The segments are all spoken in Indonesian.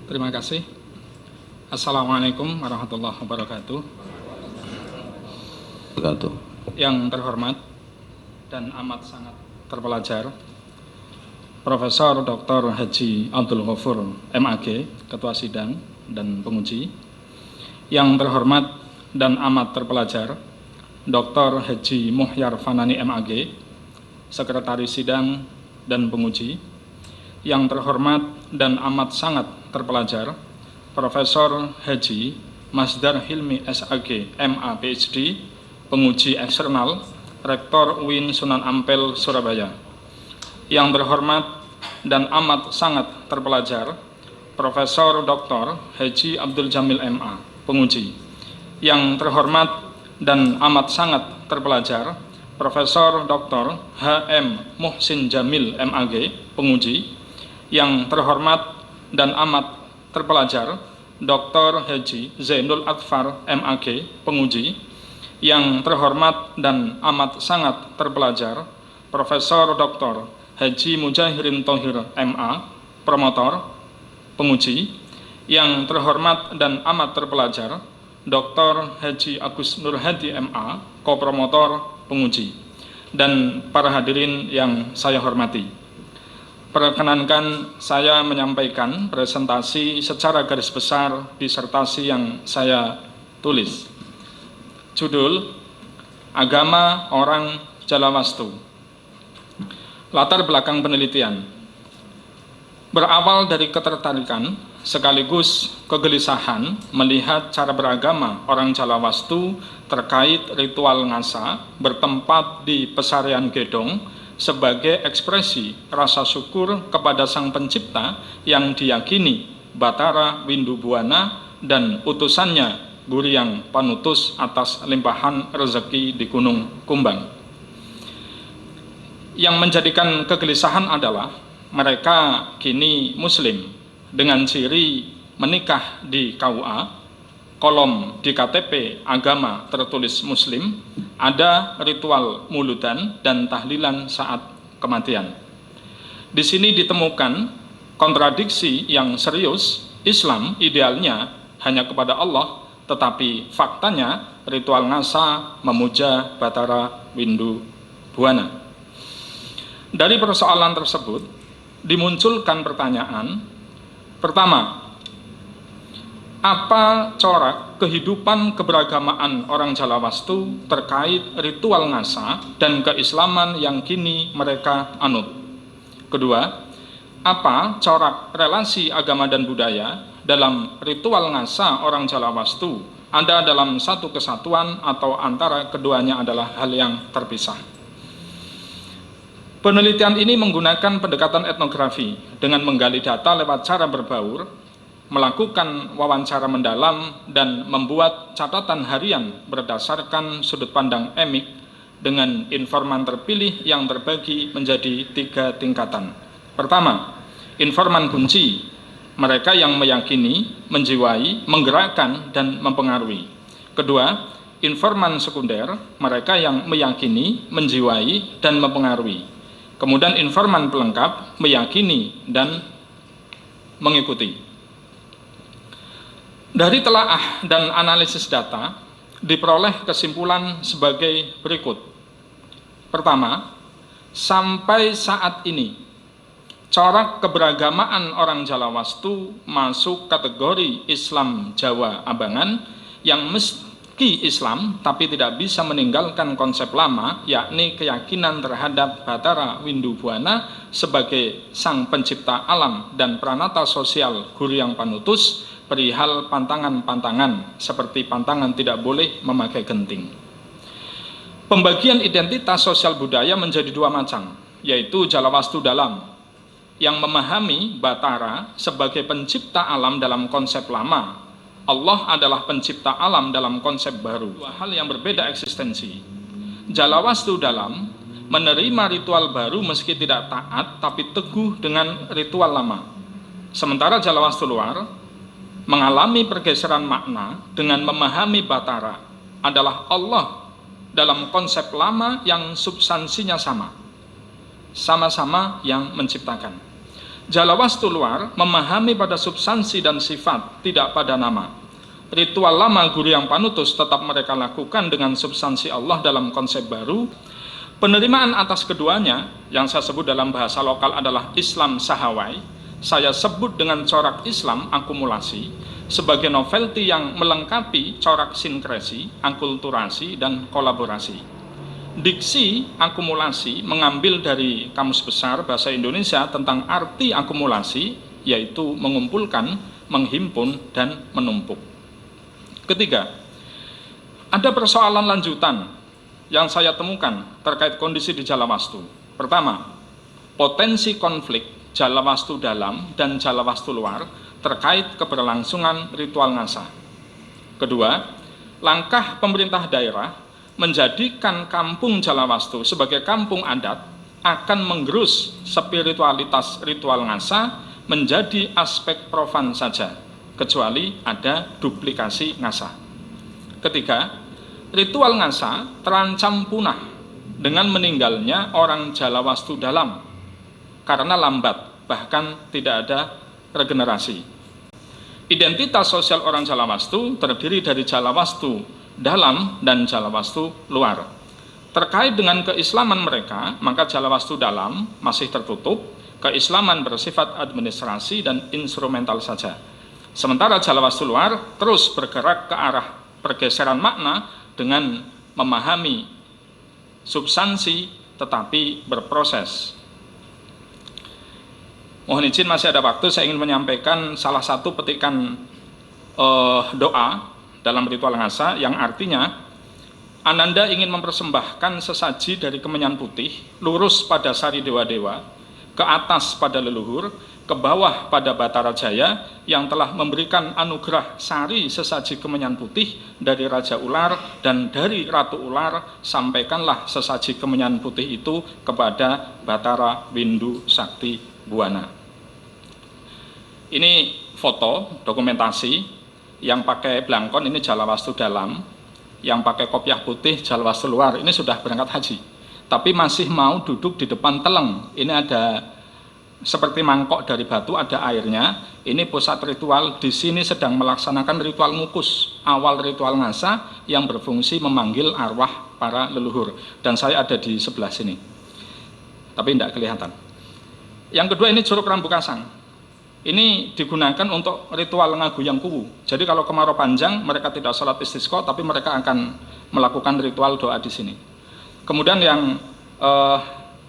Terima kasih. Assalamualaikum warahmatullahi wabarakatuh. Yang terhormat dan amat sangat terpelajar Profesor Dr. Haji Abdul Ghafur MAG, Ketua Sidang dan Penguji. Yang terhormat dan amat terpelajar Dr. Haji Muhyar Fanani MAG, Sekretaris Sidang dan Penguji. Yang terhormat dan amat sangat terpelajar Profesor Haji Masdar Hilmi SAG MA PhD, Penguji Eksternal, Rektor UIN Sunan Ampel Surabaya. Yang terhormat dan amat sangat terpelajar Profesor Dr. Haji Abdul Jamil MA, Penguji. Yang terhormat dan amat sangat terpelajar Profesor Dr. HM Muhsin Jamil MAG, Penguji. Yang terhormat dan amat terpelajar Dr. Haji Zainul Atfar MAG, Penguji. Yang terhormat dan amat sangat terpelajar Profesor Dr. Haji Mujahirin Thohir MA, Promotor, Penguji. Yang terhormat dan amat terpelajar Dr. Haji Agus Nur Hadi MA, Kopromotor, Penguji. Dan para hadirin yang saya hormati, perkenankan saya menyampaikan presentasi secara garis besar disertasi yang saya tulis. Judul: Agama Orang Jalawastu. Latar belakang penelitian berawal dari ketertarikan sekaligus kegelisahan melihat cara beragama orang Jalawastu terkait ritual ngasa bertempat di Pesarian Gedong sebagai ekspresi rasa syukur kepada Sang Pencipta yang diyakini Batara Windu Buwana dan utusannya Guryang Panutus atas limpahan rezeki di Gunung Kumbang. Yang menjadikan kegelisahan adalah mereka kini Muslim dengan ciri menikah di KUA, kolom di KTP agama tertulis Muslim, ada ritual muludan dan tahlilan saat kematian. Di sini ditemukan kontradiksi yang serius. Islam idealnya hanya kepada Allah, tetapi faktanya ritual ngasa memuja Batara Windu Buwana. Dari persoalan tersebut dimunculkan pertanyaan. Pertama, apa corak kehidupan keberagamaan orang Jalawastu terkait ritual ngasa dan keislaman yang kini mereka anut? Kedua, apa corak relasi agama dan budaya dalam ritual ngasa orang Jalawastu? Ada dalam satu kesatuan atau antara keduanya adalah hal yang terpisah? Penelitian ini menggunakan pendekatan etnografi dengan menggali data lewat cara berbaur, melakukan wawancara mendalam, dan membuat catatan harian berdasarkan sudut pandang emik dengan informan terpilih yang terbagi menjadi 3 tingkatan. Pertama, informan kunci, mereka yang meyakini, menjiwai, menggerakkan, dan mempengaruhi. Kedua, informan sekunder, mereka yang meyakini, menjiwai, dan mempengaruhi. Kemudian informan pelengkap, meyakini, dan mengikuti. Dari telaah dan analisis data, diperoleh kesimpulan sebagai berikut. Pertama, sampai saat ini, corak keberagamaan orang Jalawastu masuk kategori Islam Jawa Abangan yang meski Islam tapi tidak bisa meninggalkan konsep lama, yakni keyakinan terhadap Batara Windu Buwana sebagai Sang Pencipta Alam dan Pranata Sosial Guryang Panutus, perihal pantangan-pantangan seperti pantangan tidak boleh memakai genting. Pembagian identitas sosial budaya menjadi 2 macam, yaitu Jalawastu dalam yang memahami Batara sebagai pencipta alam dalam konsep lama, Allah adalah pencipta alam dalam konsep baru, 2 hal yang berbeda eksistensi. Jalawastu dalam menerima ritual baru meski tidak taat tapi teguh dengan ritual lama, sementara Jalawastu luar mengalami pergeseran makna dengan memahami Batara adalah Allah dalam konsep lama yang substansinya sama, sama-sama yang menciptakan. Jalawastu luar memahami pada substansi dan sifat, tidak pada nama. Ritual lama guru yang panutus tetap mereka lakukan dengan substansi Allah dalam konsep baru. Penerimaan atas keduanya, yang saya sebut dalam bahasa lokal adalah Islam Sahawai, saya sebut dengan corak Islam akumulasi, sebagai novelty yang melengkapi corak sinkresi, akulturasi, dan kolaborasi. Diksi akumulasi mengambil dari Kamus Besar Bahasa Indonesia tentang arti akumulasi, yaitu mengumpulkan, menghimpun, dan menumpuk. Ketiga, ada persoalan lanjutan yang saya temukan terkait kondisi di Jalawastu. Pertama, potensi konflik Jalawastu dalam dan Jalawastu luar terkait keberlangsungan ritual ngasa. Kedua, langkah pemerintah daerah menjadikan kampung Jalawastu sebagai kampung adat akan menggerus spiritualitas ritual ngasa menjadi aspek profan saja, kecuali ada duplikasi ngasa. Ketiga, ritual ngasa terancam punah dengan meninggalnya orang Jalawastu dalam karena lambat, bahkan tidak ada regenerasi. Identitas sosial orang Jalawastu terdiri dari Jalawastu dalam dan Jalawastu luar. Terkait dengan keislaman mereka, maka Jalawastu dalam masih tertutup, keislaman bersifat administrasi dan instrumental saja. Sementara Jalawastu luar terus bergerak ke arah pergeseran makna dengan memahami substansi tetapi berproses. Mohon izin masih ada waktu, saya ingin menyampaikan salah satu petikan doa dalam ritual ngasa yang artinya Ananda ingin mempersembahkan sesaji dari kemenyan putih lurus pada sari dewa-dewa, ke atas pada leluhur, ke bawah pada Batara Jaya yang telah memberikan anugerah sari sesaji kemenyan putih dari Raja Ular dan dari Ratu Ular. Sampaikanlah sesaji kemenyan putih itu kepada Batara Windu Sakti Buwana. Ini foto dokumentasi. Yang pakai blangkon ini Jalawastu dalam, yang pakai kopiah putih Jalawastu luar. Ini sudah berangkat haji, tapi masih mau duduk di depan teleng. Ini ada seperti mangkok dari batu, ada airnya. Ini pusat ritual. Di sini sedang melaksanakan ritual ngukus, awal ritual ngasa yang berfungsi memanggil arwah para leluhur. Dan saya ada di sebelah sini, tapi tidak kelihatan. Yang kedua ini Curug Rambu Kasang. Ini digunakan untuk ritual ngaguyang kuwu. Jadi kalau kemarau panjang, mereka tidak sholat istisqa, tapi mereka akan melakukan ritual doa di sini. Kemudian yang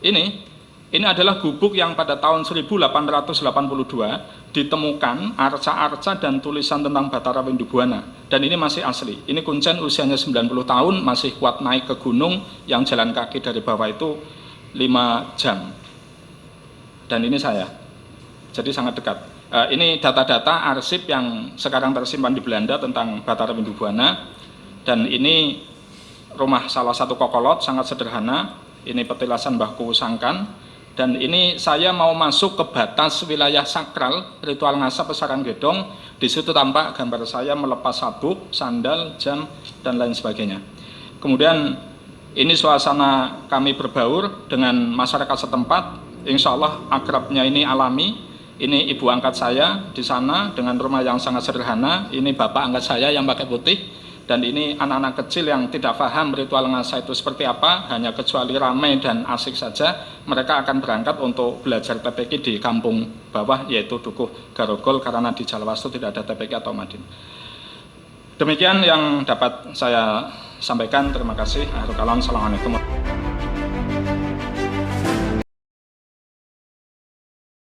ini adalah gubuk yang pada tahun 1882 ditemukan arca-arca dan tulisan tentang Batara Windu Buwana. Dan ini masih asli. Ini kuncen usianya 90 tahun, masih kuat naik ke gunung yang jalan kaki dari bawah itu 5 jam. Dan ini saya. Jadi sangat dekat. Ini data-data arsip yang sekarang tersimpan di Belanda tentang Batara Windu Buwana. Dan ini rumah salah satu kokolot, sangat sederhana. Ini petilasan Mbah Kuwu Sangkan. Dan ini saya mau masuk ke batas wilayah sakral ritual ngasa Pesaran Gedong. Di situ tampak gambar saya melepas sabuk, sandal, jam, dan lain sebagainya. Kemudian ini suasana kami berbaur dengan masyarakat setempat. Insya Allah akrabnya ini alami. Ini ibu angkat saya di sana dengan rumah yang sangat sederhana. Ini bapak angkat saya yang pakai putih. Dan ini anak-anak kecil yang tidak paham ritual ngasa itu seperti apa, hanya kecuali ramai dan asik saja. Mereka akan berangkat untuk belajar TPQ di kampung bawah, yaitu Dukuh Garogol, karena di Jalawastu tidak ada TPQ atau Madin. Demikian yang dapat saya sampaikan. Terima kasih. Akhirul kalam. Assalamualaikum.